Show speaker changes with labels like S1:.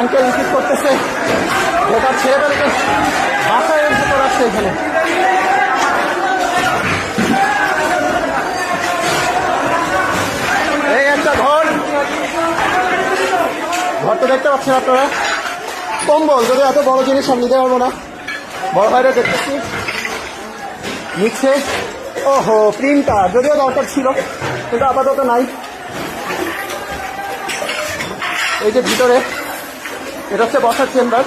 S1: Uncle ইঙ্কিত করতেছে বেকার ছেলেদেরকে বাসায় এসে করাচ্ছে এখানে। এই একটা ঘরটা দেখতে পাচ্ছেন আপনারা, কম্বল, যদি এত বড় জিনিস আমি নিতে পারবো না, বড় বাইরে দেখতেছি নিচ্ছে। ওহো, প্রিন্টার যদিও দরকার ছিল কিন্তু আপাতত নাই। এই যে ভিতরে এটা হচ্ছে বসার চেম্বার।